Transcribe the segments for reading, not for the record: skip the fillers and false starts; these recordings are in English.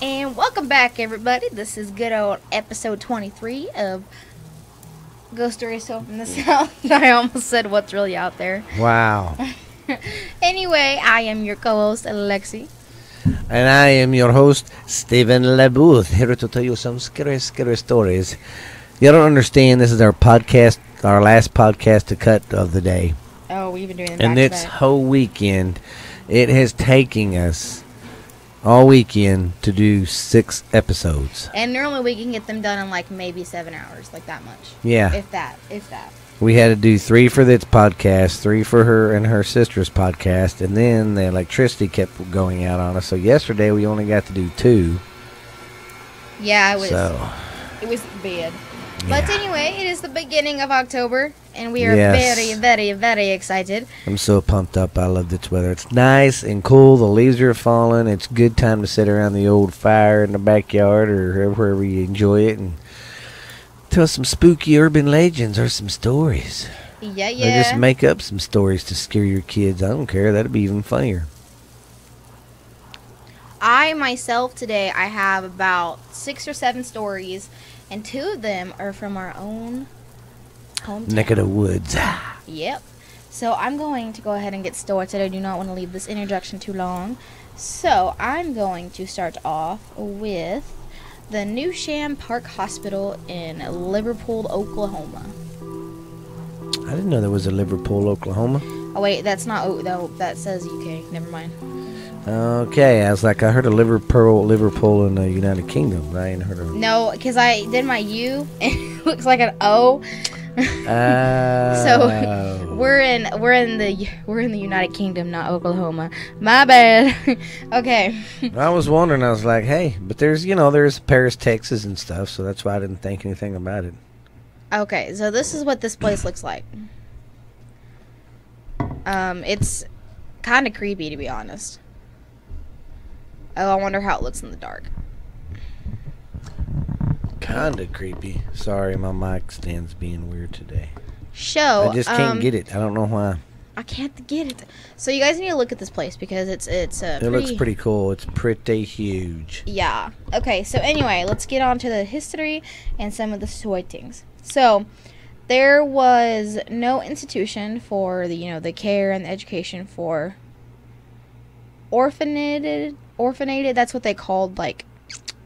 And welcome back, everybody. This is good old episode 23 of Ghost Stories Told from the South. I almost said what's really out there. Wow. Anyway, I am your co-host, Lexie. And I am your host, Stephen LeBooth, here to tell you some scary stories. You don't understand, this is our podcast, our last podcast to cut of the day. Oh, we've been doing them And back to this back. whole weekend, it has taken us all weekend to do 6 episodes. And normally we can get them done in like maybe 7 hours, like that much. Yeah. If that. We had to do 3 for this podcast, 3 for her and her sister's podcast, and then the electricity kept going out on us. So yesterday we only got to do 2. Yeah, it was bad. But Yeah. anyway, it is the beginning of October, and we are Yes. very, very, very excited. I'm so pumped up. I love this weather. It's nice and cool. The leaves are falling. It's a good time to sit around the old fire in the backyard or wherever you enjoy it and tell some spooky urban legends or some stories. Yeah. Or just make up some stories to scare your kids. I don't care. That'd be even funnier. I myself today, I have about 6 or 7 stories, and 2 of them are from our own hometown. Neck of the woods. Yep. So I'm going to go ahead and get started. I do not want to leave this introduction too long. So I'm going to start off with the Newsham Park Hospital in Liverpool, Oklahoma. I didn't know there was a Liverpool, Oklahoma. Oh wait, that's not though. That says UK. Never mind. Okay, I was like, I heard of Liverpool in the United Kingdom, but I ain't heard of. No, because I did my U and it looks like an O. So So we're in the United Kingdom, not Oklahoma. My bad. Okay. I was wondering. I was like, hey, but there's Paris, Texas, and stuff, so that's why I didn't think anything about it. Okay, so this is what this place looks like. It's kind of creepy, to be honest. Oh, I wonder how it looks in the dark. Kinda creepy. Sorry, my mic stand's being weird today. So I just can't get it. I don't know why. I can't get it. So you guys need to look at this place because it's It looks pretty cool. It's pretty huge. Yeah. Okay, so anyway, let's get on to the history and some of the sightings. So, there was no institution for the care and the education for orphanated, that's what they called, like,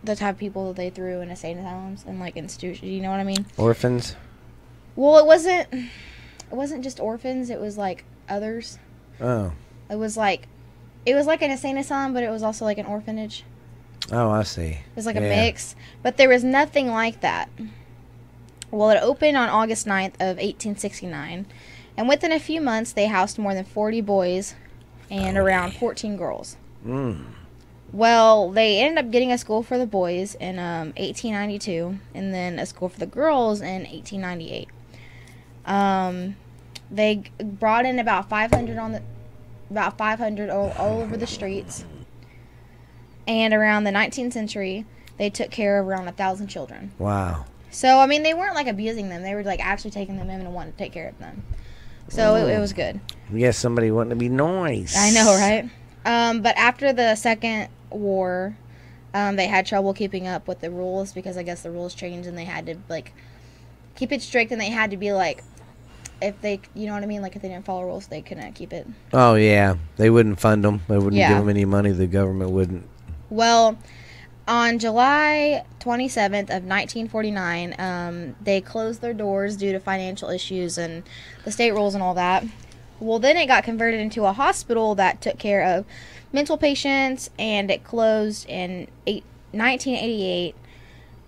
the type of people that they threw in insane asylums and, like, institutions, you know what I mean? Orphans? Well, it wasn't just orphans, it was, like, others. Oh. It was like an insane asylum, but it was also like an orphanage. Oh, I see. It was like a mix, but there was nothing like that. Well, it opened on August 9th of 1869, and within a few months, they housed more than 40 boys and around 14 girls. Well, they ended up getting a school for the boys in 1892, and then a school for the girls in 1898. They brought in about 500 all over the streets, and around the 19th century, they took care of around 1,000 children. Wow. So, I mean, they weren't, like, abusing them. They were, like, actually taking them in and wanting to take care of them. So, it was good. Yes, somebody wanting to be nice. I know, right? But after the Second War, they had trouble keeping up with the rules because I guess the rules changed and they had to, like, keep it strict, and they had to be, like, if they, you know what I mean? Like, if they didn't follow rules, they couldn't keep it. Oh, yeah. They wouldn't fund them. They wouldn't Yeah. give them any money. The government wouldn't. Well, on July 27th of 1949, they closed their doors due to financial issues and the state rules and all that. Well, then it got converted into a hospital that took care of mental patients, and it closed in 1988.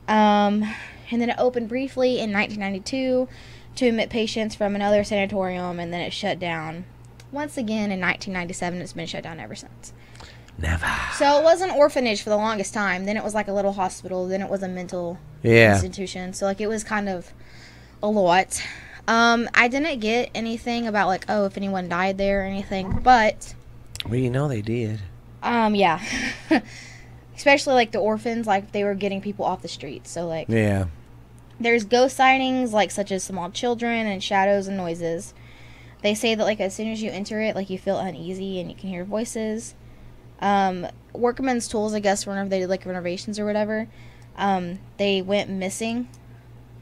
And then it opened briefly in 1992 to admit patients from another sanatorium, and then it shut down once again in 1997. It's been shut down ever since. Never. So it was an orphanage for the longest time. Then it was like a little hospital. Then it was a mental institution. So, like, it was kind of a lot. I didn't get anything about, like, oh, if anyone died there or anything. But Well, they did. yeah. Especially, like, the orphans, like, they were getting people off the streets. So, like, Yeah. there's ghost sightings, like, such as small children and shadows and noises. They say that, like, as soon as you enter it, like, you feel uneasy and you can hear voices. Workman's tools, I guess, whenever they did like renovations or whatever, they went missing,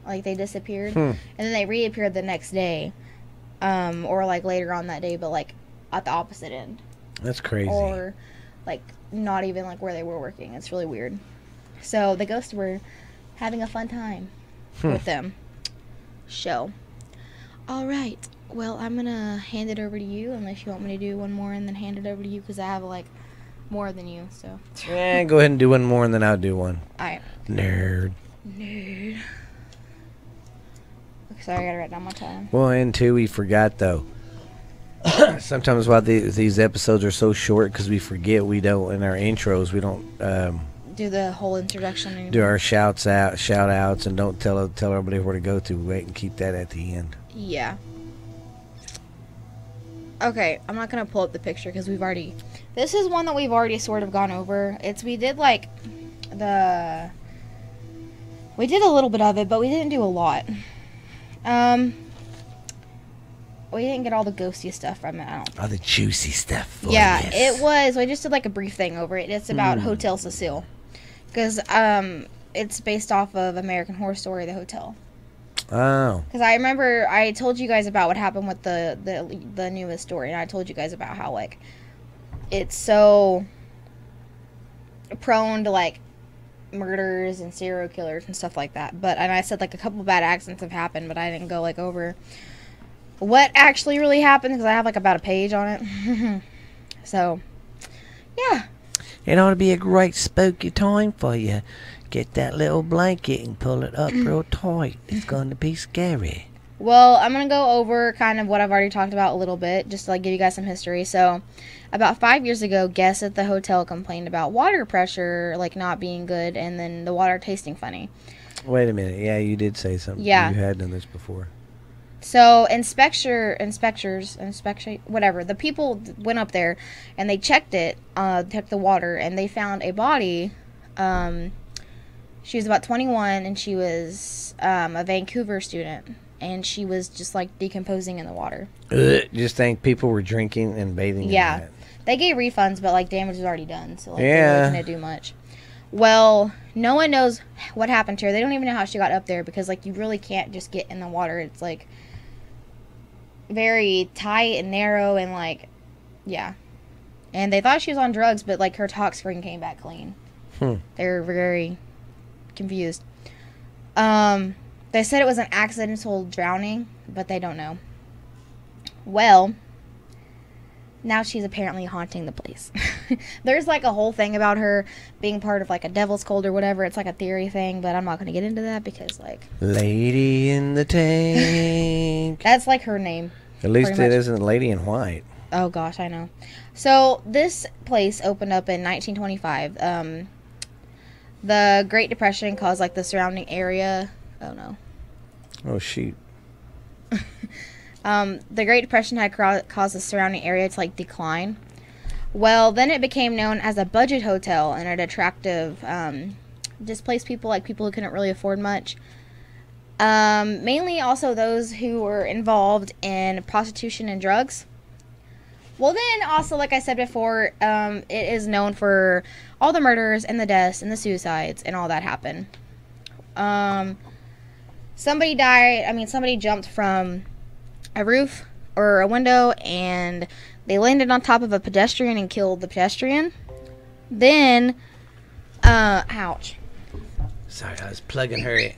like they disappeared, and then they reappeared the next day, or like later on that day, but like at the opposite end. That's crazy. Or like not even like where they were working. It's really weird. So the ghosts were having a fun time with them. So, all right. Well, I'm gonna hand it over to you, unless you want me to do one more and then hand it over to you, because I have like more than you. So. Yeah, go ahead and do one more, and then I'll do one. All right. Nerd. Sorry, I gotta write down my time. Well, and two, we forgot though. Sometimes while these episodes are so short, because we forget, we don't in our intros, we don't do the whole introduction anymore. Do our shout outs, and don't tell everybody where to go to. Wait and keep that at the end. Yeah. Okay, I'm not gonna pull up the picture because this is one that we've already sort of gone over. We did a little bit of it, but we didn't do a lot. We didn't get all the ghosty stuff from it, I don't think. All the juicy stuff. Yeah, it was. I just did like a brief thing over it. It's about Hotel Cecil. Because it's based off of American Horror Story, the hotel. Oh. Because I remember I told you guys about what happened with the newest story. And I told you guys about how, like, it's so prone to, like, murders and serial killers and stuff like that. And I said, like, a couple bad accidents have happened, but I didn't go, like, over what actually really happened, because I have like about a page on it. So, yeah. It ought to be a great spooky time for you. Get that little blanket and pull it up real tight. It's going to be scary. Well, I'm going to go over kind of what I've already talked about a little bit, just to like give you guys some history. So, about 5 years ago, guests at the hotel complained about water pressure, like not being good, and then the water tasting funny. Wait a minute. Yeah, you did say something. Yeah. You had done this before. So, whatever, the people went up there, and they checked the water, and they found a body. She was about 21, and she was a Vancouver student, and she was just, like, decomposing in the water. Just think people were drinking and bathing in that. They gave refunds, but, like, damage was already done, so, like, yeah. they really couldn't do much. Well, no one knows what happened to her. They don't even know how she got up there, because, like, you really can't just get in the water. It's, like, very tight and narrow, and like, yeah. And they thought she was on drugs, but like her talk screen came back clean. They were very confused. They said it was an accidental drowning, but they don't know. Well, now she's apparently haunting the place. There's like a whole thing about her being part of like a devil's cult or whatever. It's like a theory thing, but I'm not going to get into that because like... Lady in the Tank. That's like her name. At least it isn't Lady in White. Oh gosh, I know. So this place opened up in 1925. The Great Depression caused like the surrounding area... Oh no. Oh shoot. The Great Depression had caused the surrounding area to like decline. Well, then it became known as a budget hotel, and it attractive displaced people, like people who couldn't really afford much. Mainly also those who were involved in prostitution and drugs. Well, then also, like I said before, it is known for all the murders and the deaths and the suicides and all that happened. Somebody died. I mean, somebody jumped from a roof or a window, and they landed on top of a pedestrian and killed the pedestrian. Then, ouch. Sorry, I was plugging her in.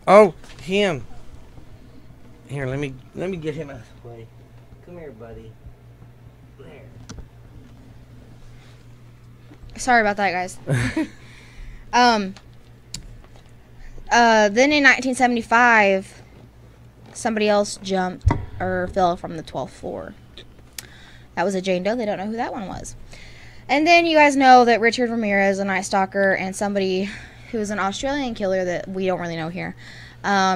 Oh, him. Here, let me get him out of the way. Come here, buddy. There. Sorry about that, guys. Then in 1975, somebody else jumped or fell from the 12th floor. That was a Jane Doe. They don't know who that one was. And then you guys know that Richard Ramirez, a night stalker, and somebody who was an Australian killer that we don't really know here,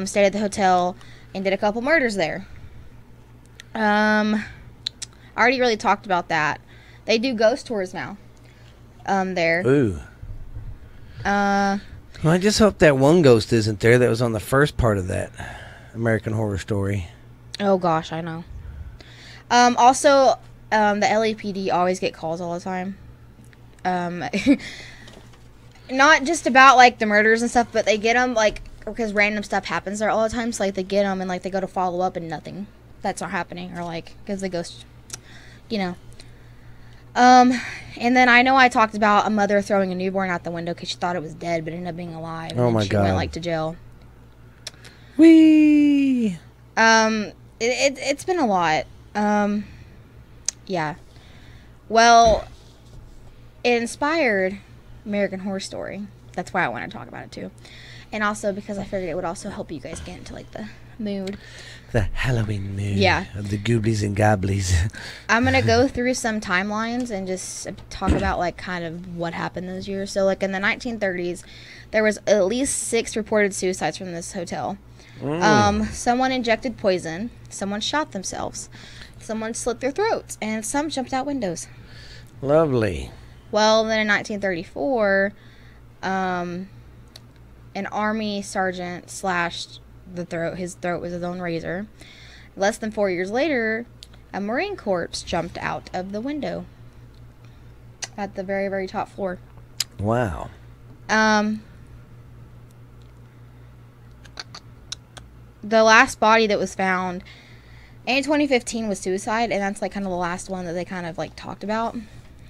stayed at the hotel and did a couple murders there. I already really talked about that. They do ghost tours now. There. Ooh. Well, I just hope that one ghost isn't there that was on the first part of that American Horror Story. Oh gosh, I know. Also, the LAPD always get calls all the time Not just about, like, the murders and stuff, but they get them, like, because random stuff happens there all the time. So, like, they get them and, like, they go to follow up and nothing. That's not happening. Or, like, because the ghost, you know. And then I know I talked about a mother throwing a newborn out the window because she thought it was dead, but ended up being alive. Oh, my she God. went, like, to jail. Whee! It's been a lot. Yeah. Well, it inspired American Horror Story. That's why I want to talk about it too. And also because I figured it would also help you guys get into, like, the mood. The Halloween mood. Yeah. Of the gooblies and gobblies. I'm going to go through some timelines and just talk about, like, kind of what happened those years. So, like, in the 1930s, there was at least 6 reported suicides from this hotel. Someone injected poison. Someone shot themselves. Someone slit their throats. And some jumped out windows. Lovely. Well, then in 1934, an army sergeant slashed the throat. His throat with his own razor. Less than 4 years later, a Marine corpse jumped out of the window at the very, very top floor. Wow. The last body that was found in 2015 was suicide, and that's, like, kind of the last one that they kind of, like, talked about.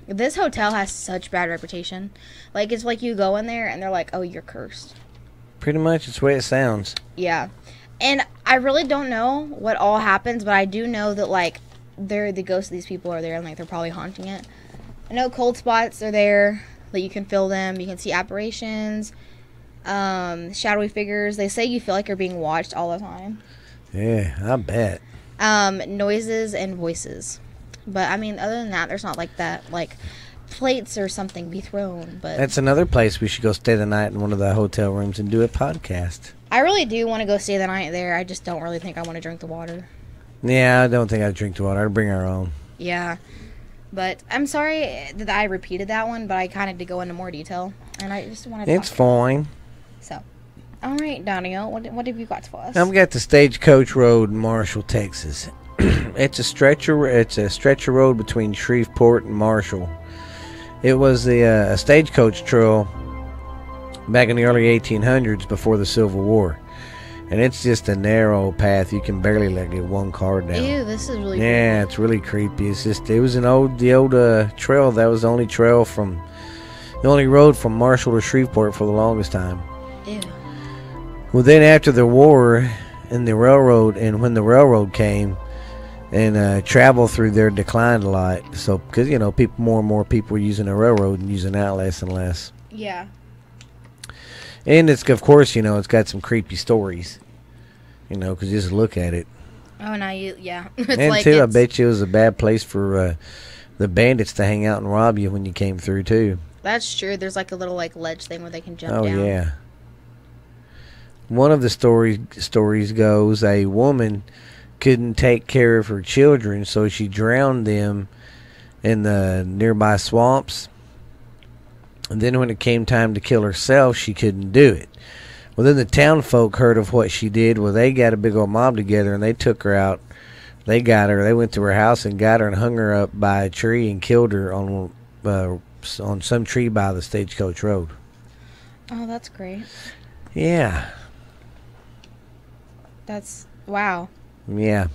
This hotel has such bad reputation. Like, it's like you go in there and they're like, oh, you're cursed. Pretty much, it's the way it sounds. Yeah. And I really don't know what all happens, but I do know that, like, the ghosts of these people are there and, like, they're probably haunting it. I know cold spots are there, that you can feel them. You can see apparitions, shadowy figures. They say you feel like you're being watched all the time. Yeah, I bet. Noises and voices. But, I mean, other than that, there's not, like, that, like, plates or something be thrown. But that's another place we should go stay the night in one of the hotel rooms and do a podcast. I really do want to go stay the night there. I just don't really think I want to drink the water. Yeah, I don't think I'd drink the water. I'd bring our own. Yeah. But I'm sorry that I repeated that one, but I kind of did go into more detail. And I just wanted to It's fine. So, all right, Daniel, what have you got for us? I've got the Stagecoach Road in Marshall, Texas. It's a stretch of road between Shreveport and Marshall. It was a stagecoach trail back in the early 1800s before the Civil War. And it's just a narrow path. You can barely get one car down. Ew, this is really Yeah, creepy. it's really creepy. It was the old trail. That was the only road from Marshall to Shreveport for the longest time. Ew. Well, then after the war and when the railroad came, and travel through there declined a lot. So, because, more and more people were using the railroad and using that less and less. Yeah. And it's, of course, it's got some creepy stories. Because just look at it. Oh, now yeah. It's And like too, I bet you it was a bad place for the bandits to hang out and rob you when you came through too. That's true. There's, like, a little, like, ledge thing where they can jump Oh down. yeah. One of the stories goes, a woman couldn't take care of her children, so she drowned them in the nearby swamps. And then when it came time to kill herself, she couldn't do it. Well, then the town folk heard of what she did. Well, they got a big old mob together, and they took her out. They got her. They went to her house and got her and hung her up by a tree and killed her on some tree by the Stagecoach Road. Oh, that's great. Yeah. That's, wow. Yeah.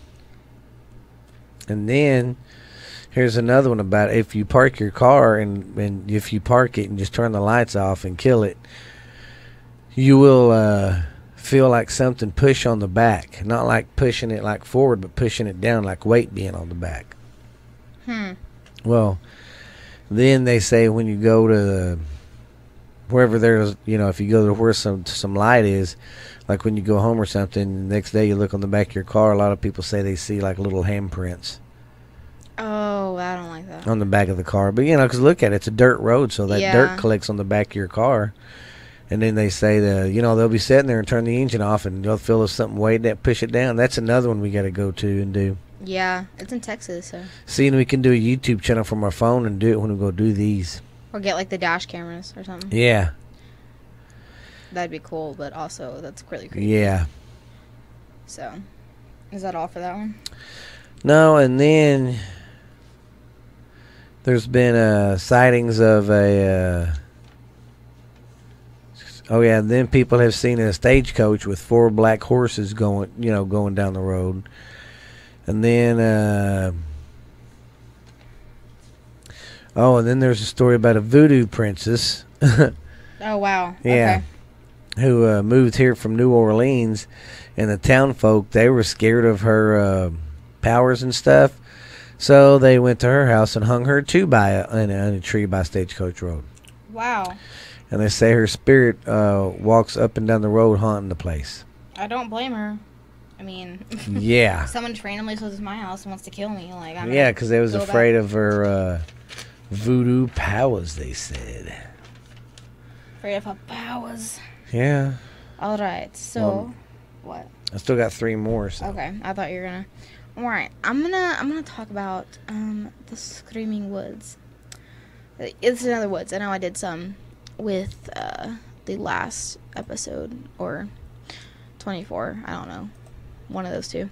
And then here's another one about if you park your car and if you park it and just turn the lights off and kill it, you will feel like something push on the back. Not like pushing it like forward, but pushing it down like weight being on the back. Well, then they say when you go to wherever there's, if you go to where some light is, like when you go home or something, the next day you look on the back of your car, a lot of people say they see like little handprints. Oh, I don't like that. On the back of the car. But, because look at it, it's a dirt road, so that Yeah. dirt collects on the back of your car. And then they say they'll be sitting there and turn the engine off and they'll feel something weighed that push it down. That's another one we got to go to and do. Yeah, it's in Texas, so. See, and we can do a YouTube channel from our phone and do it when we go do these. Or get, like, the dash cameras or something. Yeah. That'd be cool, but also that's really creepy. Yeah. So, is that all for that one? No, and then There's been sightings of a. Oh yeah, and then people have seen a stagecoach with 4 black horses going down the road, and then and then there's a story about a voodoo princess. Oh wow! Yeah, okay. Who moved here from New Orleans, and the town folk, they were scared of her powers and stuff, so they went to her house and hung her too in a tree by Stagecoach Road. Wow. And they say her spirit walks up and down the road haunting the place. I don't blame her. I mean, yeah. Someone just randomly shows my house and wants to kill me. Like, yeah, because they was afraid of her voodoo powers, they said. Afraid of her powers. Yeah. All right. So, what? I still got 3 more. So. Okay. I thought you were gonna. All right. I'm gonna talk about the Screaming Woods. It's another woods. I know I did some with the last episode, or 24, I don't know, one of those two,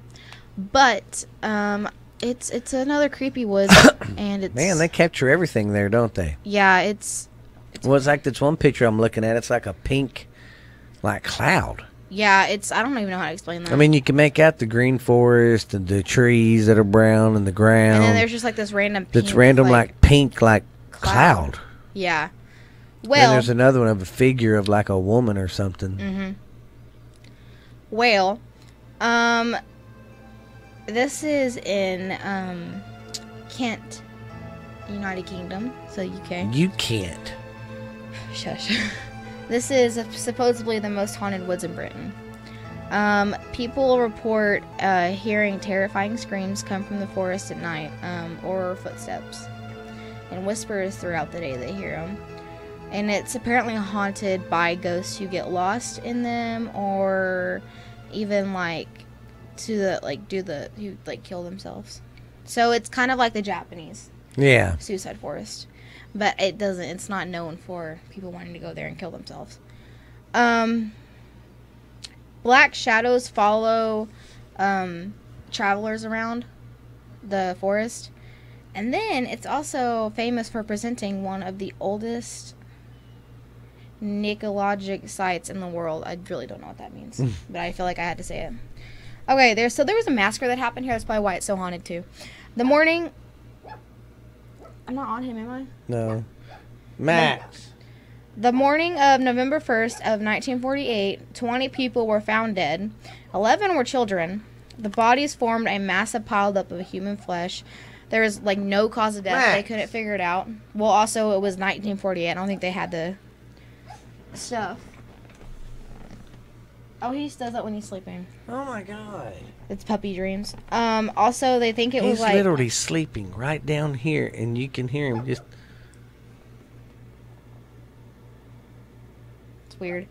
but it's another creepy woods. And it's, man, they capture everything there, don't they? Yeah, it's well, it's like this one picture I'm looking at. It's like a pink like cloud. Yeah, I don't even know how to explain that. I mean, you can make out the green forest and the trees that are brown and the ground, and then there's just like this random pink, that's random like pink like cloud. Yeah. Well, and there's another one of a figure of like a woman or something. Mm-hmm. Well, this is in Kent, United Kingdom, so UK. You can't. Shush. This is supposedly the most haunted woods in Britain. People report hearing terrifying screams come from the forest at night, or footsteps, and whispers throughout the day. They hear them. And it's apparently haunted by ghosts who get lost in them, or even who kill themselves. So it's kind of like the Japanese suicide forest, but it's not known for people wanting to go there and kill themselves. Black shadows follow travelers around the forest, and then it's also famous for presenting one of the oldest Nicologic sites in the world. I really don't know what that means, but I feel like I had to say it. Okay, there was a massacre that happened here. That's probably why it's so haunted too. The morning. I'm not on him, am I? No. Max. The morning of November 1st of 1948, 20 people were found dead. 11 were children. The bodies formed a massive pileup of human flesh. There was no cause of death. Max. They couldn't figure it out. Well, also it was 1948. I don't think they had the stuff. Oh, he just does that when he's sleeping. Oh my god. It's puppy dreams. Also, they think it was He's literally sleeping right down here, and you can hear him just. It's weird.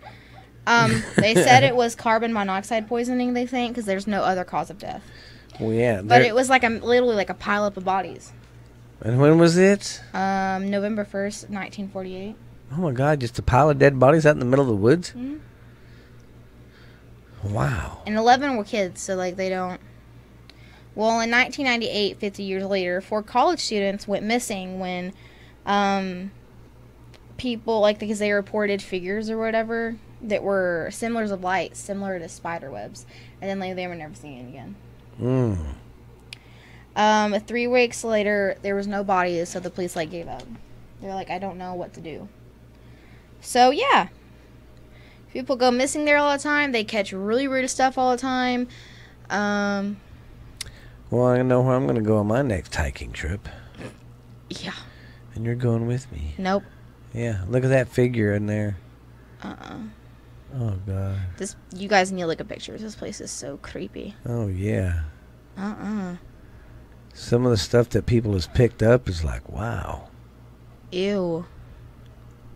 They said it was carbon monoxide poisoning, they think, because there's no other cause of death. Well, yeah. But it was literally like a pileup of bodies. And when was it? November 1st, 1948. Oh my god, just a pile of dead bodies out in the middle of the woods? Mm-hmm. Wow. And 11 were kids, so they don't. Well, in 1998, 50 years later, 4 college students went missing when people, because they reported figures or whatever that were similar of light, similar to spider webs, and then they were never seen again. 3 weeks later, there was no bodies, so the police gave up. They're like, I don't know what to do. So yeah, people go missing there all the time. They catch really weird stuff all the time. Well, I know where I'm going to go on my next hiking trip. Yeah. And you're going with me. Nope. Yeah, look at that figure in there. Oh god. You guys need to look at pictures. This place is so creepy. Oh yeah. Some of the stuff that people has picked up is like, wow. Ew.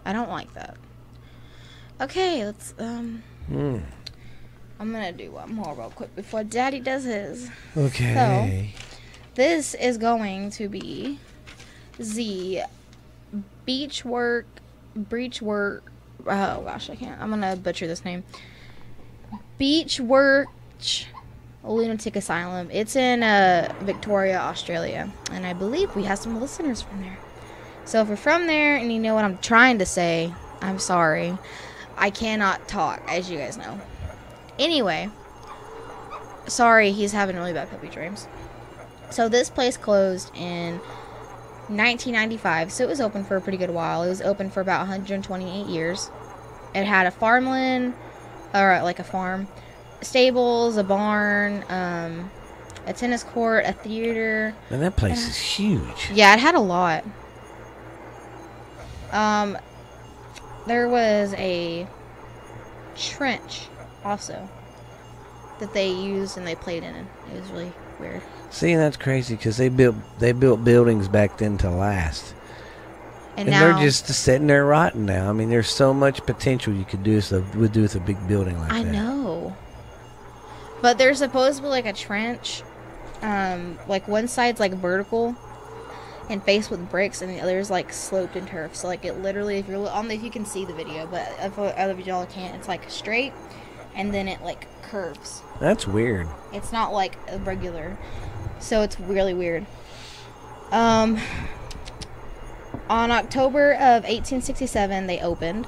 I don't like that. Okay, let's I'm gonna do one more real quick before Daddy does his. Okay. So, this is going to be the Beechworch. Oh gosh, I can't. I'm gonna butcher this name. Beechworch Lunatic Asylum. It's in Victoria, Australia, and I believe we have some listeners from there. So if you're from there and you know what I'm trying to say, I'm sorry. I cannot talk, as you guys know. Anyway, sorry, he's having really bad puppy dreams. So this place closed in 1995, so it was open for a pretty good while. It was open for about 128 years. It had a farmland, or like a farm, stables, a barn, a tennis court, a theater. And that place is huge. Yeah, it had a lot. There was a trench also that they used and they played in. It was really weird. See, that's crazy because they built buildings back then to last. And now, they're just sitting there rotting now. I mean, there's so much potential you could do with a big building like that. I know. But there's supposedly like a trench. Like one side's like vertical and faced with bricks, and the other's like sloped in turf. So like it literally, if you're on, if you can see the video, but if other y'all can't, it's like straight, and then it like curves. That's weird. It's not like a regular, so it's really weird. On October of 1867, they opened.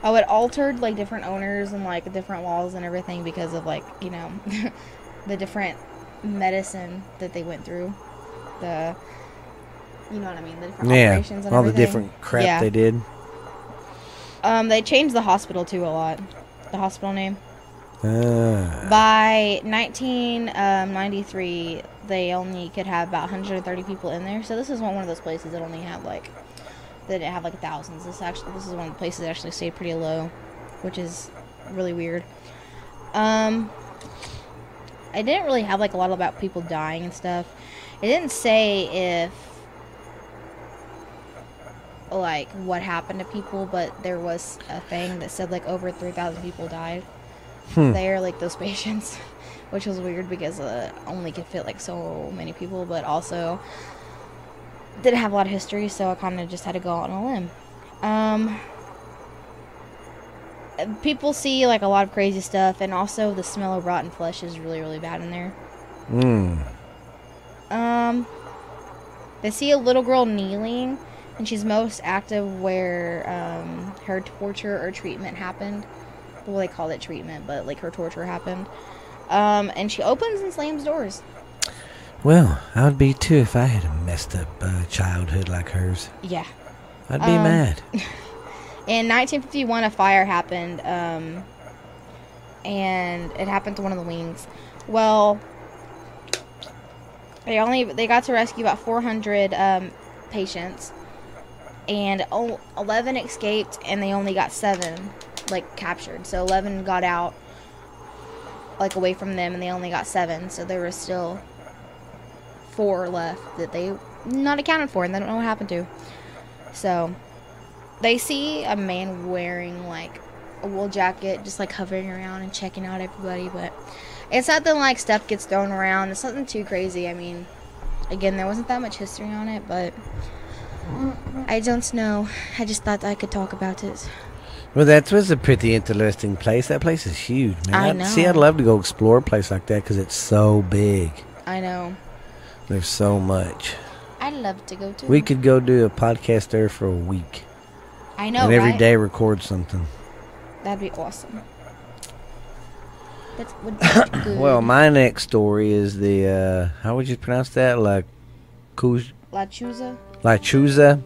Oh, it altered like different owners and like different laws and everything because of like, you know, the different medicine that they went through. You know what I mean? The different operations and all everything. The different crap they did. They changed the hospital too a lot. The hospital name. By 1993, they only could have about 130 people in there. So this is one of those places that only had like, that didn't have like thousands. This is one of the places that actually stayed pretty low, which is really weird. I didn't really have like a lot about people dying and stuff. It didn't say if like what happened to people, but there was a thing that said like over 3,000 people died there, like those patients, which was weird because only could fit like so many people, but also didn't have a lot of history, so I kind of just had to go out on a limb. People see like a lot of crazy stuff, and also the smell of rotten flesh is really, really bad in there. They see a little girl kneeling, and she's most active where her torture or treatment happened. Well, they called it treatment, but like her torture happened. And she opens and slams doors. Well, I would be too if I had a messed up childhood like hers. Yeah. I'd be mad. In 1951, a fire happened, and it happened to one of the wings. Well, they got to rescue about 400 patients, and 11 escaped, and they only got 7 like captured. So 11 got out like away from them, and they only got 7. So there was still 4 left that they not accounted for, and they don't know what happened to. So they see a man wearing like a wool jacket, just like hovering around and checking out everybody, but it's nothing like stuff gets thrown around. It's nothing too crazy. I mean, again, there wasn't that much history on it, but I don't know. I just thought I could talk about it. Well, that was a pretty interesting place. That place is huge, man. I know. See, I'd love to go explore a place like that because it's so big. I know. There's so much. I'd love to go too. We could go do a podcast there for a week. I know, and every right? day record something. That'd be awesome. That would be good. Well, my next story is the, how would you pronounce that? Lechuza? Lechuza.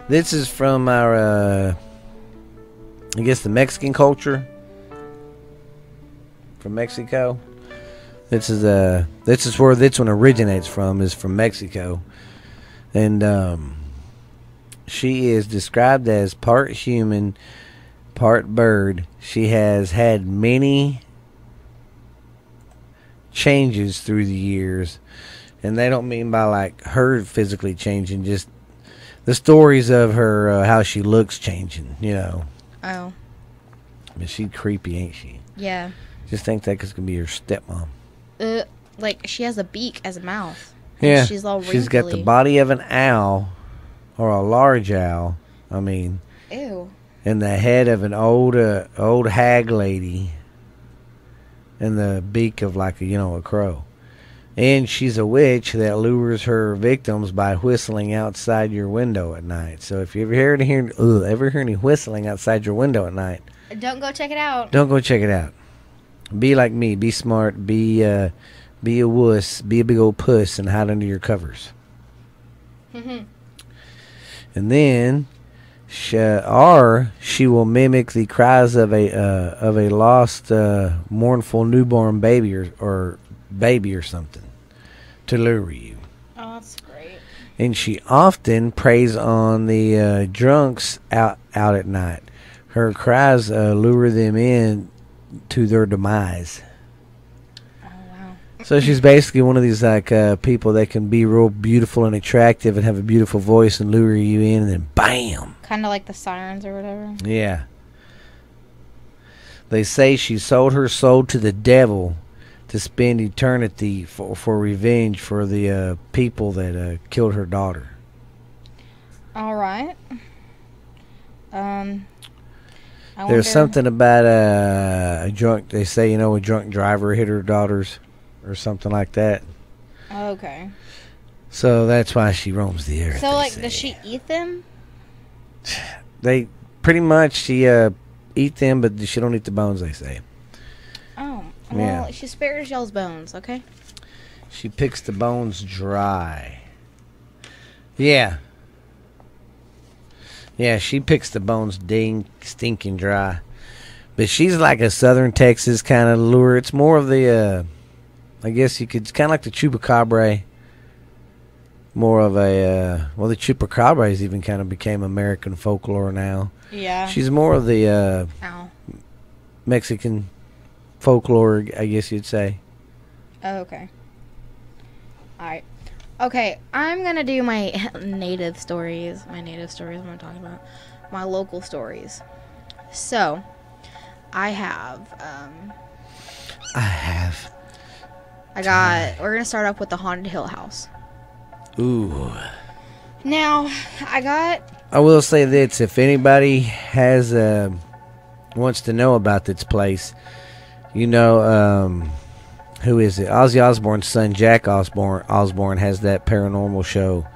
This is from our, I guess, the Mexican culture. From Mexico. This is where this one originates from, is from Mexico. And she is described as part human, part bird. She has had many changes through the years. And they don't mean by like her physically changing, just the stories of her, how she looks changing, you know. Oh. I mean, she's creepy, ain't she? Yeah. Just think that it's going to be her stepmom. Like, she has a beak as a mouth. Yeah. She's all wrinkly. She's got the body of an owl, or a large owl, I mean. Ew. And the head of an old hag lady. and the beak of like a crow. And she's a witch that lures her victims by whistling outside your window at night. So if you ever hear any whistling outside your window at night, don't go check it out. Don't go check it out. Be like me. Be smart. Be a wuss. Be a big old puss and hide under your covers. And then she will mimic the cries of a lost mournful newborn baby or something to lure you. Oh, that's great. And she often preys on the drunks out at night. Her cries lure them in to their demise. Oh, wow. So she's basically one of these people that can be real beautiful and attractive and have a beautiful voice and lure you in, and then bam. Kind of like the sirens or whatever. Yeah. They say she sold her soul to the devil to spend eternity for revenge for the people that killed her daughter. All right. There's something about a drunk. They say a drunk driver hit her daughters, or something like that. Okay. So that's why she roams the earth. So does she eat them? They pretty much she eat them, but she don't eat the bones. They say. Oh, well, she spares y'all's bones, okay? She picks the bones dry. Yeah. Yeah, she picks the bones stinking dry. But she's like a southern Texas kind of lure. It's more of the, I guess you could, it's kind of like the chupacabra. More of a, the chupacabra has even kind of became American folklore now. Yeah. She's more of the Mexican folklore, I guess you'd say. Oh, okay. All right. Okay, I'm going to do my native stories. My native stories I'm talking about. My local stories. So, we're going to start off with the Haunted Hill House. Ooh. Now, I will say this, if anybody wants to know about this place, who is it? Ozzy Osbourne's son, Jack Osbourne, has that paranormal show.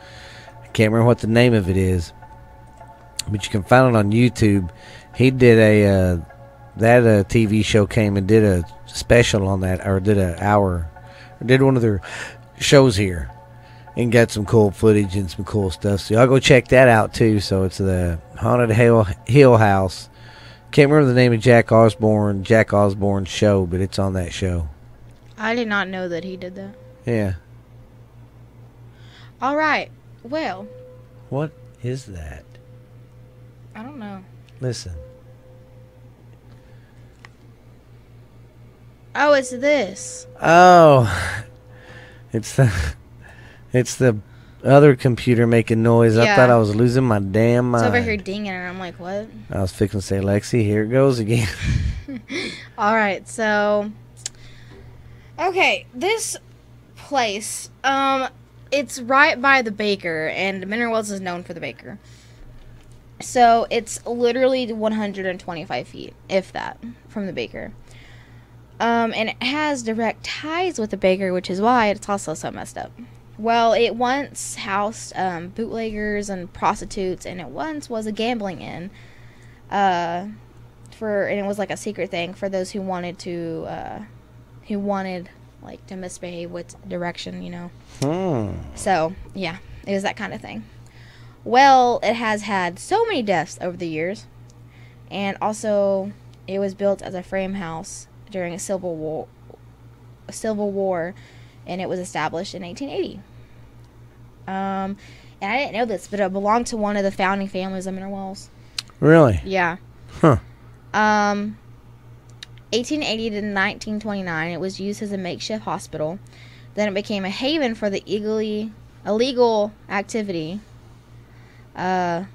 I can't remember what the name of it is, but you can find it on YouTube. He did that TV show came and did a special on that, or did did one of their shows here, and got some cool footage and some cool stuff. So y'all go check that out too. So it's the Haunted Hill House. Can't remember the name of Jack Osbourne's show, but it's on that show. I did not know that he did that. Yeah. All right. Well. What is that? I don't know. Listen. Oh, it's this. Oh. It's the other computer making noise. Yeah. I thought I was losing my damn mind. It's over here dinging, and I'm like, what? I was fixing to say, Lexie, here it goes again. All right, so... Okay, this place, it's right by the baker, and Mineral Wells is known for the baker. So it's literally 125 feet, if that, from the baker. And it has direct ties with the baker, which is why it's also so messed up. Well, it once housed bootleggers and prostitutes, and it once was a gambling inn. And it was like a secret thing for those who wanted to like to misbehave with direction, So yeah, it was that kind of thing. Well, it has had so many deaths over the years, and also it was built as a frame house during a civil war, and it was established in 1880. And I didn't know this, but it belonged to one of the founding families of Mineral Wells. Really? Yeah. Huh. 1880 to 1929, it was used as a makeshift hospital. Then it became a haven for the illegal activity. They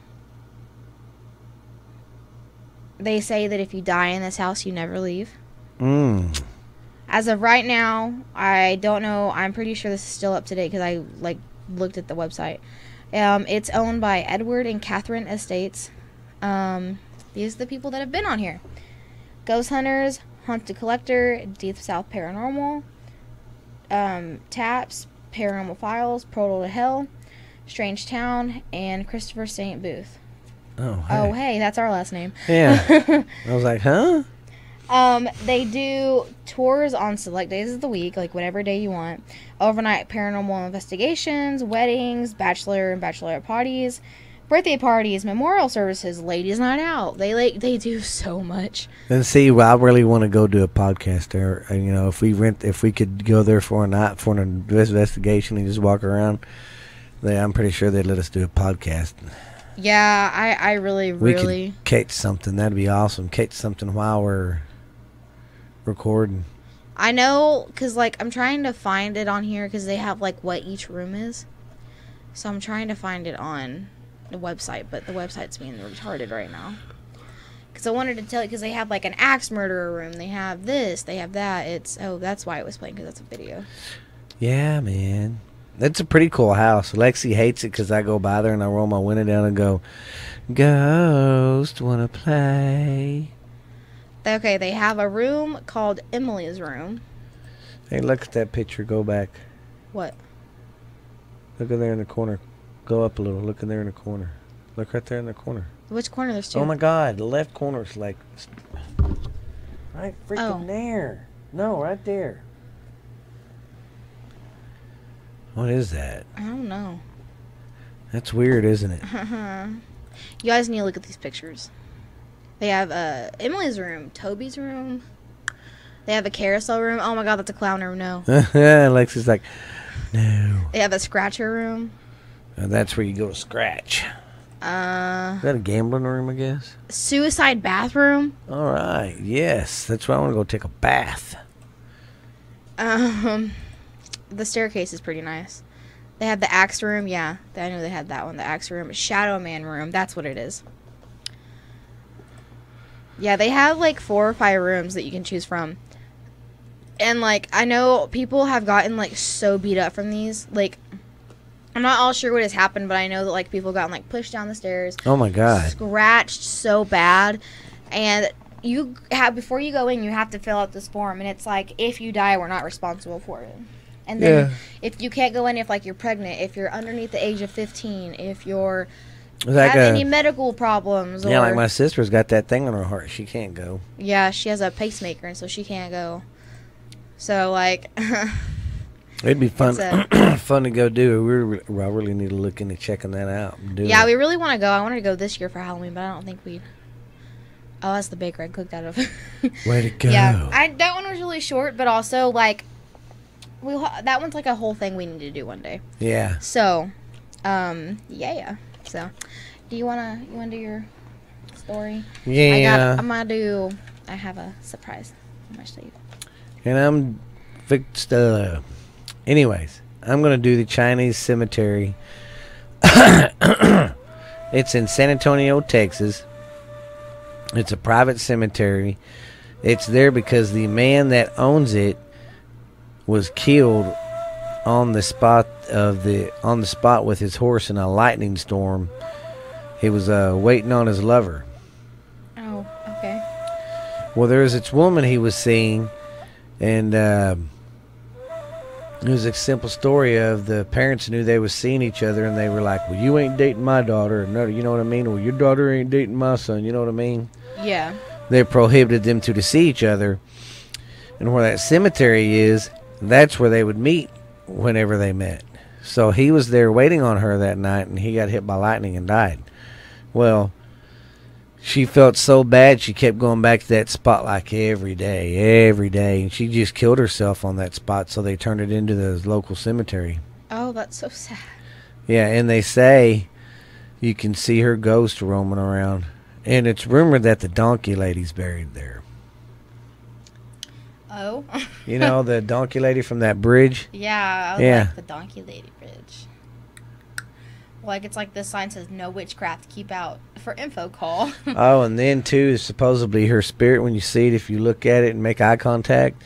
say that if you die in this house, you never leave. As of right now, I don't know. I'm pretty sure this is still up to date because I looked at the website. It's owned by Edward and Catherine Estates. These are the people that have been on here: ghost hunters, Haunted Collector, Deep South Paranormal, Taps, Paranormal Files, Portal to Hell, Strange Town, and Christopher St. Booth. Oh, hey, that's our last name. Yeah. I was like, huh? They do tours on select days of the week, like whatever day you want. Overnight paranormal investigations, weddings, bachelor and bachelorette parties, birthday parties, memorial services, ladies' night out. They do so much. And see, well, I really want to go do a podcast there. You know, if we could go there for a night for an investigation and just walk around, I'm pretty sure they'd let us do a podcast. Yeah, I really. We could catch something. That'd be awesome. Catch something while we're recording. I know, because, like, I'm trying to find it on here, because they have, like, what each room is. So I'm trying to find it on the website, but the website's being retarded right now. Because I wanted to tell you, because they have, like, an axe murderer room. They have this. They have that. That's why it was playing, because that's a video. Yeah, man. That's a pretty cool house. Lexie hates it because I go by there and I roll my window down and go, "Ghost, wanna play?" Okay, they have a room called Emily's room. Hey, look at that picture. Go back. What? Look in there in the corner. Go up a little. Look in there in the corner. Look right there in the corner. Which corner? There's two. Oh my God, the left corner is like right freaking there. No, right there. What is that? I don't know. That's weird, isn't it? You guys need to look at these pictures. They have Emily's room, Toby's room. They have a carousel room. Oh my God, that's a clown room. No. Lexie's like, no. They have a scratcher room. And that's where you go to scratch. Is that a gambling room, I guess? Suicide bathroom. All right. Yes, that's where I want to go take a bath. The staircase is pretty nice. They have the axe room. Yeah, I know they had that one. The axe room. Shadow Man room. That's what it is. Yeah, they have like 4 or 5 rooms that you can choose from. And like, I know people have gotten like so beat up from these. Like, I'm not all sure what has happened, but I know that like people gotten like pushed down the stairs. Oh my God. Scratched so bad. And before you go in, you have to fill out this form. And it's like, if you die, we're not responsible for it. And then if you can't go in, if like you're pregnant, if you're underneath the age of 15, if you're have any medical problems. Yeah, like my sister's got that thing on her heart. She can't go. Yeah, she has a pacemaker, and so she can't go. So, like... It'd be fun fun to go do. I really need to look into checking that out. We really want to go. I wanted to go this year for Halloween, but I don't think we'd... Oh, that's the baker I cooked out of. Way to go. Yeah, that one was really short, but also, like... that one's like a whole thing we need to do one day. Yeah. So, yeah. So, do you wanna do your story? Yeah. I have a surprise. I'm gonna show you. And I'm fixed. Anyways, I'm gonna do the Chinese cemetery. It's in San Antonio, Texas. It's a private cemetery. It's there because the man that owns it was killed on the spot with his horse in a lightning storm. He was waiting on his lover. Oh, okay. Well, there was this woman he was seeing, and it was a simple story of the parents knew they was seeing each other, and they were like, "Well, you ain't dating my daughter," no, you know what I mean? Well, your daughter ain't dating my son, you know what I mean? Yeah. They prohibited them to see each other, and where that cemetery is, that's where they would meet whenever they met. So he was there waiting on her that night, and he got hit by lightning and died. Well, she felt so bad she kept going back to that spot like every day, and she just killed herself on that spot, so they turned it into the local cemetery. Oh, that's so sad. Yeah, and they say you can see her ghost roaming around, and it's rumored that the donkey lady's buried there. Oh. You know, the donkey lady from that bridge? Yeah, like the donkey lady bridge. Like, it's like this sign says, "No witchcraft, keep out." For info, call. Oh, and then, too, supposedly her spirit, when you see it, if you look at it and make eye contact,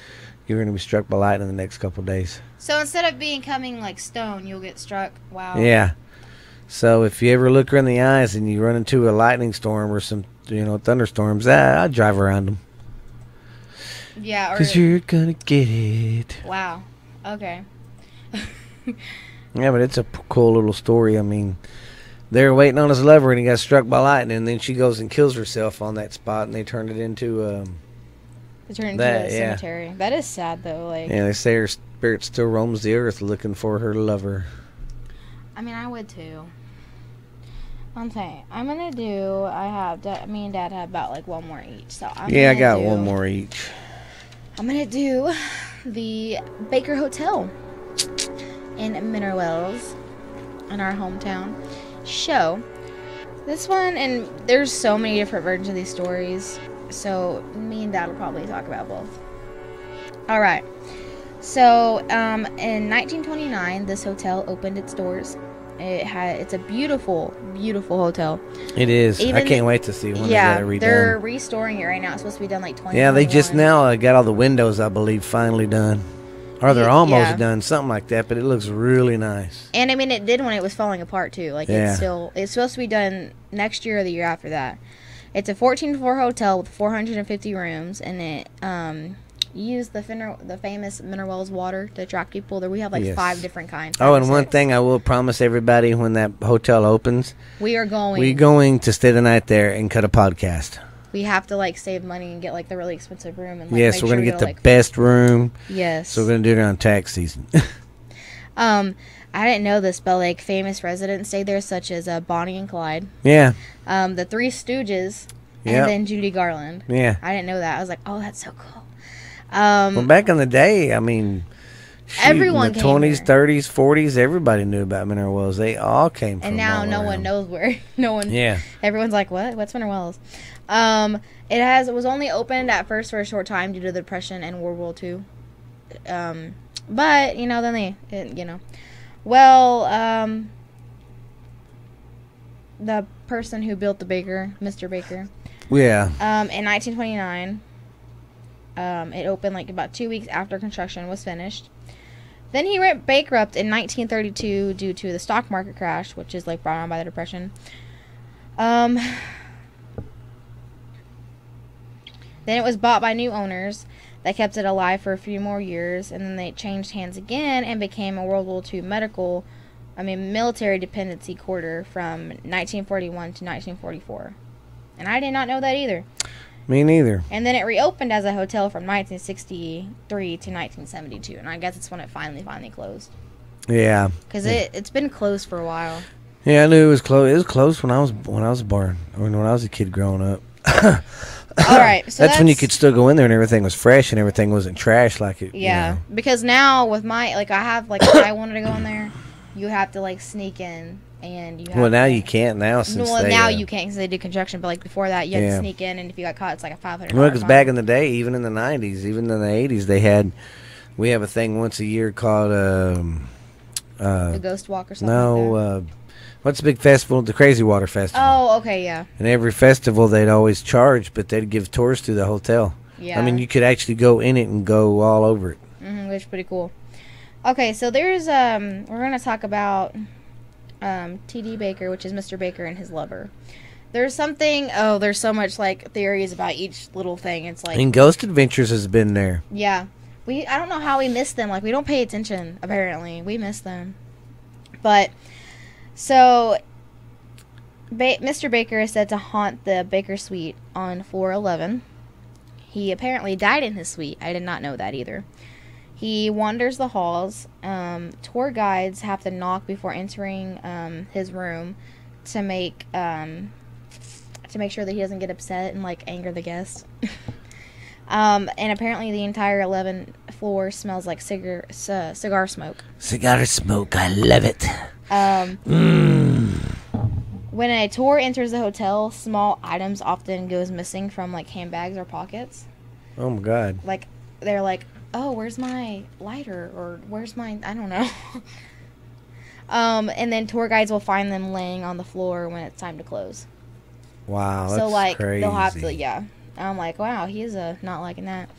you're going to be struck by lightning in the next couple of days. So instead of becoming like stone, you'll get struck. Wow. Yeah. So if you ever look her in the eyes and you run into a lightning storm or some, thunderstorms, I'd drive around them. Yeah. Or, 'Cause you're gonna get it. wow. Okay. Yeah, but it's a cool little story. I mean, they were waiting on his lover, and he got struck by lightning. And then she goes and kills herself on that spot, and they turned it into They turn into a cemetery. That is sad, though. Like, yeah, they say her spirit still roams the earth looking for her lover. I mean, I would too. I'm saying, I'm gonna do. Me and Dad have about like one more each. So I got one more each. I'm gonna do the Baker Hotel in Mineral Wells, in our hometown. So this one, and there's so many different versions of these stories. So me and Dad will probably talk about both. All right. So in 1929, this hotel opened its doors. It's a beautiful, beautiful hotel. It is. I can't wait to see when they get it redone. They're restoring it right now. It's supposed to be done like 20. Yeah, they just now got all the windows, I believe, finally done. Or they're almost done, something like that, but it looks really nice. And I mean, it did when it was falling apart too. Like it's supposed to be done next year or the year after that. It's a 14-floor hotel with 450 rooms, and it used the famous Mineral Wells water to attract people. There we have like 5 different kinds. Oh, and one thing I will promise everybody when that hotel opens, we're going to stay the night there and cut a podcast. We have to like save money and get like the really expensive room. And, yes, we're gonna get the best room. Yes. So we're gonna do it around tax season. I didn't know this, but like famous residents stayed there, such as Bonnie and Clyde. Yeah. The Three Stooges, and then Judy Garland. Yeah. I didn't know that. I was like, oh, that's so cool. Well, back in the day, I mean, everyone in the 20s, 30s, 40s, everybody knew about Mineral Wells. They all came from. And now no one knows where. No one. Yeah. Everyone's like, what? What's Mineral Wells? It was only opened at first for a short time due to the Depression and World War II. But then the person who built the Baker, Mr. Baker. Yeah. In 1929, it opened like about 2 weeks after construction was finished. Then he went bankrupt in 1932 due to the stock market crash, which is like brought on by the Depression. Then it was bought by new owners that kept it alive for a few more years, and then they changed hands again and became a World War II military dependency quarter from 1941 to 1944. And I did not know that either. Me neither. And then it reopened as a hotel from 1963 to 1972, and I guess it's when it finally closed. Yeah. Because it's been closed for a while. Yeah, I knew it was closed. It was closed when I was born, or when I was a kid growing up. All right, so that's when you could still go in there and everything was fresh and everything wasn't trash like it. Yeah, because now with my I have if I wanted to go in there, you have to like sneak in and you. Have well, now you can't now since now you can't because they did construction, but like before that you had to sneak in, and if you got caught, it's like a $500. Well, because back in the day, even in the 90s, even in the 80s, we have a thing once a year called the Ghost Walk or something. No. What's the big festival? The Crazy Water Festival. Oh, okay, yeah. And every festival they'd always charge, but they'd give tours to the hotel. Yeah. I mean, you could actually go in it and go all over it. Which is pretty cool. Okay, so there's we're gonna talk about T.D. Baker, which is Mr. Baker and his lover. There's so much like theories about each little thing. It's like, and Ghost Adventures has been there. Yeah. I don't know how we missed them. Like, we don't pay attention, apparently. We missed them. But so, Mr. Baker is said to haunt the Baker Suite on floor 11. He apparently died in his suite. I did not know that either. He wanders the halls. Tour guides have to knock before entering his room to make sure that he doesn't get upset and like anger the guests. And apparently the entire 11th floor smells like cigar smoke. Cigar smoke, I love it. When a tour enters the hotel, small items often goes missing from like handbags or pockets. Oh my God! Like they're like, oh, where's my lighter, or where's my, I don't know. And then tour guides will find them laying on the floor when it's time to close. Wow, so like crazy. They'll have to, I'm like, wow, he's not liking that.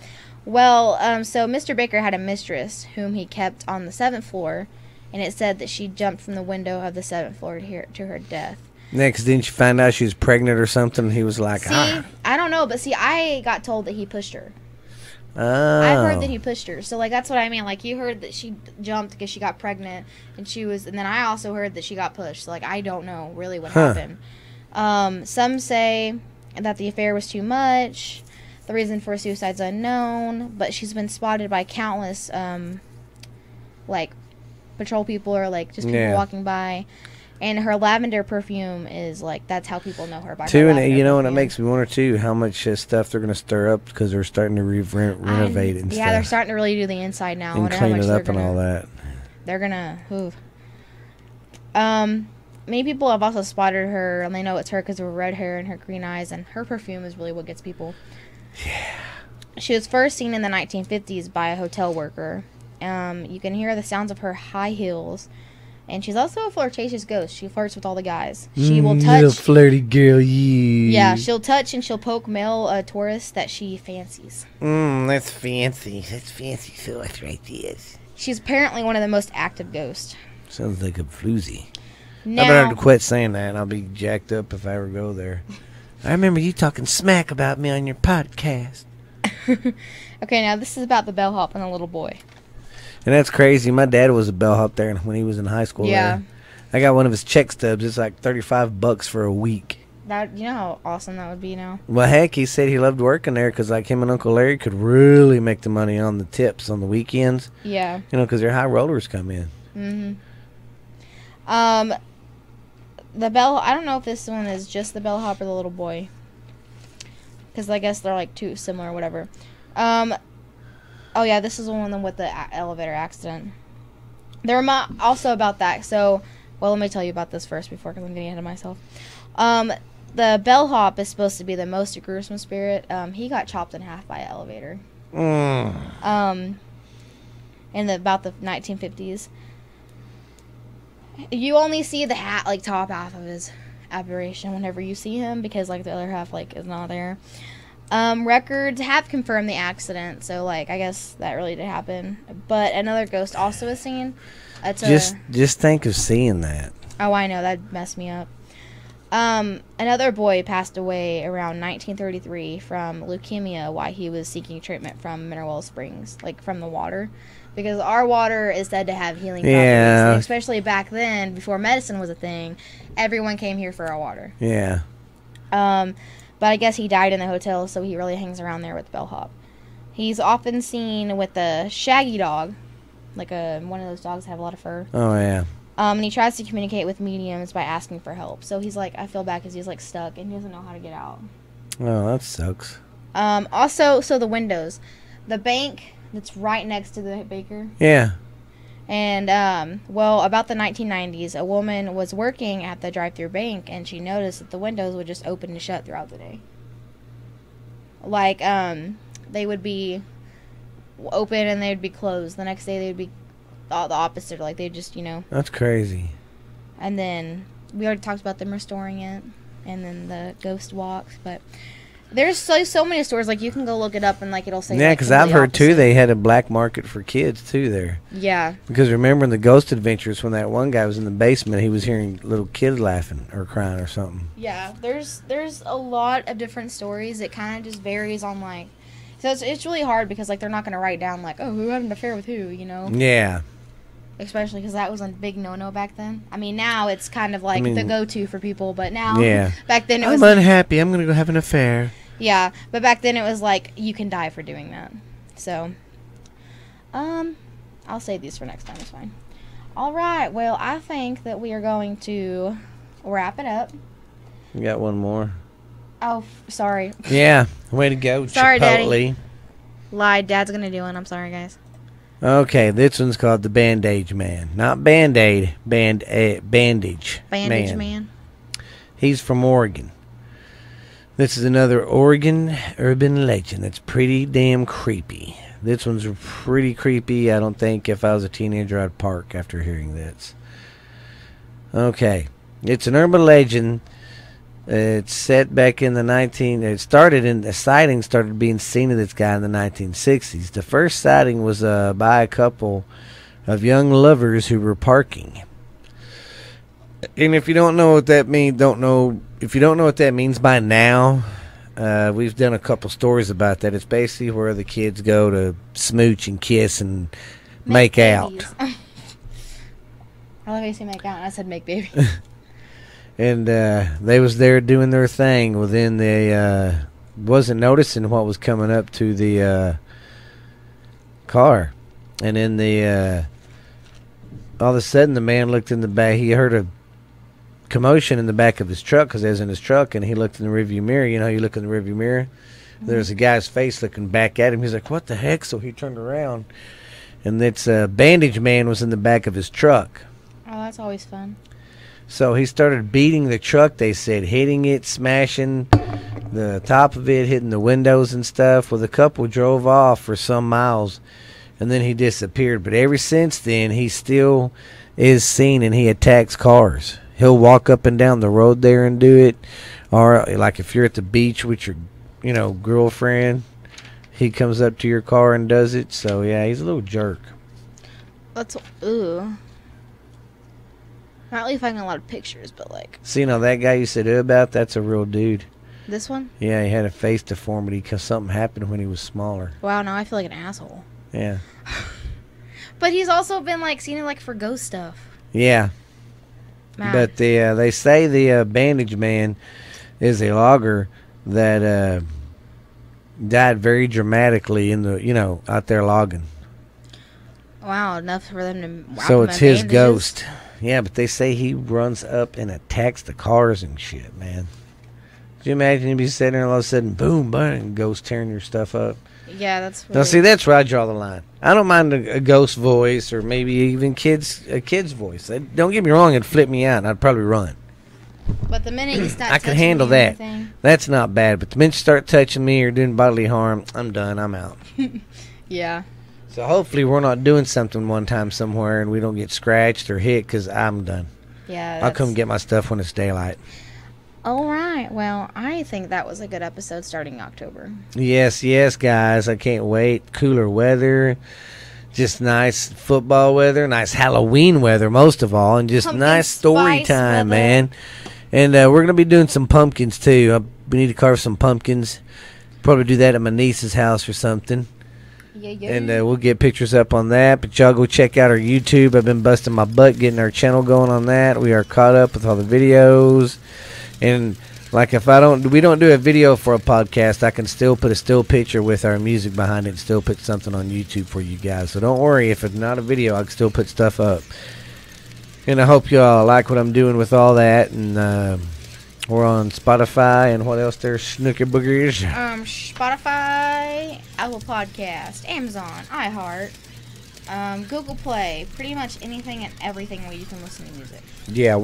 Well, so Mr. Baker had a mistress whom he kept on the 7th floor, and it said that she jumped from the window of the 7th floor to her death. Yeah, because didn't she find out she was pregnant or something? He was like, I don't know, but I got told that he pushed her. I've heard that he pushed her. So, like, that's what I mean. Like, you heard that she jumped because she got pregnant, and then I also heard that she got pushed. So, like, I don't know really what happened. Some say that the affair was too much. The reason for suicide's unknown, but she's been spotted by countless, like, patrol people or, like, just people walking by. And her lavender perfume is, like, that's how people know her by her lavender you know, perfume. and it makes me wonder, too, how much stuff they're going to stir up because they're starting to renovate and stuff. Yeah, they're starting to really do the inside now. And clean it up and all that. They're going to, many people have also spotted her, and they know it's her because of her red hair and her green eyes, and her perfume is really what gets people. Yeah. She was first seen in the 1950s by a hotel worker. You can hear the sounds of her high heels. And she's also a flirtatious ghost. She flirts with all the guys. She will touch. Little flirty girl, yeah. Yeah, she'll touch and she'll poke male tourists that she fancies. That's fancy. That's fancy sauce right there. She's apparently one of the most active ghosts. Sounds like a floozy. Now, I better quit saying that, and I'll be jacked up if I ever go there. I remember you talking smack about me on your podcast. Okay, now this is about the bellhop and the little boy. And that's crazy. My dad was a bellhop there when he was in high school. Yeah. There. I got one of his check stubs. It's like $35 for a week. That, you know how awesome that would be now? Well, heck, he said he loved working there because, like, him and Uncle Larry could really make the money on the tips on the weekends. Yeah. You know, because their high rollers come in. Mm-hmm. I don't know if this one is just the bellhop or the little boy. Because I guess they're, like, too similar or whatever. Oh, yeah, this is the one with the elevator accident. They're also about that. So, well, let me tell you about this first because I'm getting ahead of myself. The bellhop is supposed to be the most gruesome spirit. He got chopped in half by an elevator. In about the 1950s. You only see the top half of his apparition whenever you see him because, like, the other half, like, is not there. Records have confirmed the accident, so, like, I guess that really did happen. But another ghost also was seen. Just think of seeing that. Oh, I know. That messed me up. Another boy passed away around 1933 from leukemia while he was seeking treatment from Mineral Springs, like, from the water. Because our water is said to have healing properties. Yeah. And especially back then, before medicine was a thing, everyone came here for our water. Yeah. But I guess he died in the hotel, so he really hangs around there with the bellhop. He's often seen with a shaggy dog, like one of those dogs that have a lot of fur. Oh, yeah. And he tries to communicate with mediums by asking for help. So he's like, I feel bad because he's like stuck and he doesn't know how to get out. Oh, that sucks. Also, so the windows. The bank that's right next to the baker. Yeah. And, about the 1990s, a woman was working at the drive-thru bank, and she noticed that the windows would just open and shut throughout the day. Like, they would be open and they would be closed. The next day they would be the opposite. Like, they just, That's crazy. And then we already talked about them restoring it, and then the ghost walks, but... There's so many stores, like, you can go look it up and, like, it'll say, yeah, because I've heard, too, they had a black market for kids, too, there. Yeah. Because remember in the Ghost Adventures, when that one guy was in the basement, he was hearing little kids laughing or crying or something. Yeah, there's a lot of different stories. It kind of just varies on, like... So it's really hard because, like, they're not going to write down, like, oh, who had an affair with who, Yeah. Especially because that was a big no-no back then. I mean, now it's kind of like the go-to for people, but now... Yeah. Back then it was... I'm unhappy. I'm going to go have an affair. Yeah, but back then it was like, you can die for doing that. So, I'll save these for next time. It's fine. All right. Well, I think that we are going to wrap it up. You got one more. Oh, sorry. Yeah. Way to go, Sorry, Chipotle. Daddy. Lied. Dad's going to do one. I'm sorry, guys. Okay, this one's called the Bandage Man. Not Band-Aid. Bandage Man. He's from Oregon. This is another Oregon urban legend that's pretty damn creepy. This one's pretty creepy. I don't think if I was a teenager I'd park after hearing this. Okay. It's an urban legend. It's set back in the the sighting started being seen of this guy in the 1960s. The first sighting was by a couple of young lovers who were parking. And if you don't know what that means, if you don't know what that means by now, We've done a couple stories about that. It's basically where the kids go to smooch and kiss and make out. I love how you say make out. I said make baby. And they was there doing their thing. Well, then they wasn't noticing what was coming up to the car. And then all of a sudden the man looked in the back. He heard a commotion in the back of his truck because they was in his truck, and he looked in the rearview mirror. You know how you look in the rearview mirror? Mm-hmm. There's a guy's face looking back at him. He's like, what the heck? So he turned around, and it's Bandage Man was in the back of his truck. Oh, that's always fun. So he started beating the truck, they said, hitting it, smashing the top of it, hitting the windows and stuff. Well, the couple drove off for some miles, and then he disappeared. But ever since then, he still is seen, and he attacks cars. He'll walk up and down the road there and do it. Or, like, if you're at the beach with your, girlfriend, he comes up to your car and does it. So, yeah, he's a little jerk. That's, ooh. Not really finding a lot of pictures, but, like. See, that guy you said about, that's a real dude. This one? Yeah, he had a face deformity because something happened when he was smaller. Wow, now I feel like an asshole. Yeah. But he's also been, like, seen it, like, for ghost stuff. Yeah. Man. But they say the Bandage Man is a logger that died very dramatically in the, out there logging. Wow, enough for them to wrap So him it's in his bandages? ghost. Yeah, but they say he runs up and attacks the cars and shit, man. Could you imagine you'd be sitting there and all of a sudden, boom, and ghost tearing your stuff up? Yeah, that's weird. Now, see, that's where I draw the line. I don't mind a ghost voice or maybe even a kid's voice. Don't get me wrong, it'd flip me out and I'd probably run. But the minute you start I can handle that. That's not bad. But the minute you start touching me or doing bodily harm, I'm done. I'm out. Yeah. So hopefully we're not doing something one time somewhere and we don't get scratched or hit because I'm done. Yeah. I'll come get my stuff when it's daylight. All right. Well, I think that was a good episode starting October. Yes, guys. I can't wait. Cooler weather. Just nice football weather. Nice Halloween weather, most of all. And just Pumpkin nice story spice time, weather. man. And we're going to be doing some pumpkins, too. We need to carve some pumpkins. Probably do that at my niece's house or something. Yeah. And we'll get pictures up on that. But y'all go check out our YouTube. I've been busting my butt getting our channel going on that. We are caught up with all the videos. And like if we don't do a video for a podcast, I can still put a still picture with our music behind it and still put something on YouTube for you guys. So don't worry, if it's not a video, I can still put stuff up. And I hope y'all like what I'm doing with all that. And we're on Spotify and what else there's Snooker Boogers. Spotify, Apple Podcast, Amazon, iHeart, Google Play, pretty much anything and everything where you can listen to music. Yeah,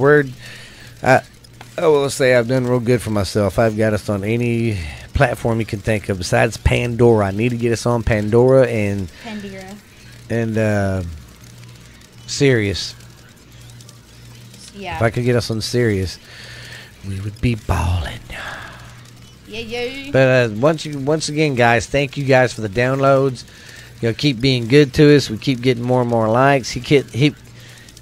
I will say I've done real good for myself. I've got us on any platform you can think of besides Pandora. I need to get us on Pandora and Sirius. Yeah. If I could get us on Sirius, we would be balling. Yeah. But once again, guys, thank you guys for the downloads. Keep being good to us. We keep getting more and more likes. Keep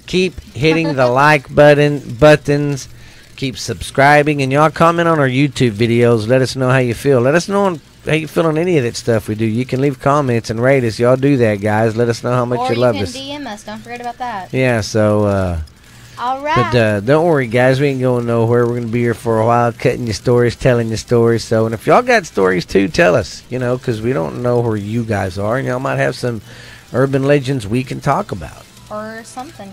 hitting the like buttons. Keep subscribing, and y'all comment on our YouTube videos. Let us know how you feel. Let us know how you feel on any of that stuff we do. You can leave comments and rate us. Y'all do that, guys. Let us know how much you love us. Or you can DM us. Don't forget about that. Yeah, so, all right. But don't worry, guys. We ain't going nowhere. We're going to be here for a while, cutting your stories, telling your stories. So, and if y'all got stories, too, tell us, because we don't know where you guys are, and y'all might have some urban legends we can talk about. Or something,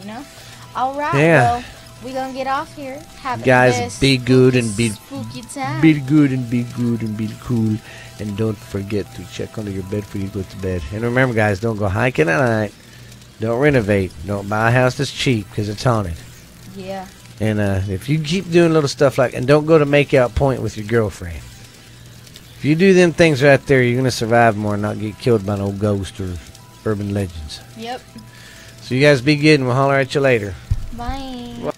All right. Yeah. Well, we're going to get off here. Have guys, be good and be spooky time. Be good and be cool. And don't forget to check under your bed before you go to bed. And remember, guys, don't go hiking at night. Don't renovate. Don't buy a house that's cheap because it's haunted. Yeah. And if you keep doing little stuff and don't go to make out point with your girlfriend. If you do them things right there, you're going to survive more and not get killed by no ghost or urban legends. Yep. So you guys be good and we'll holler at you later. Bye.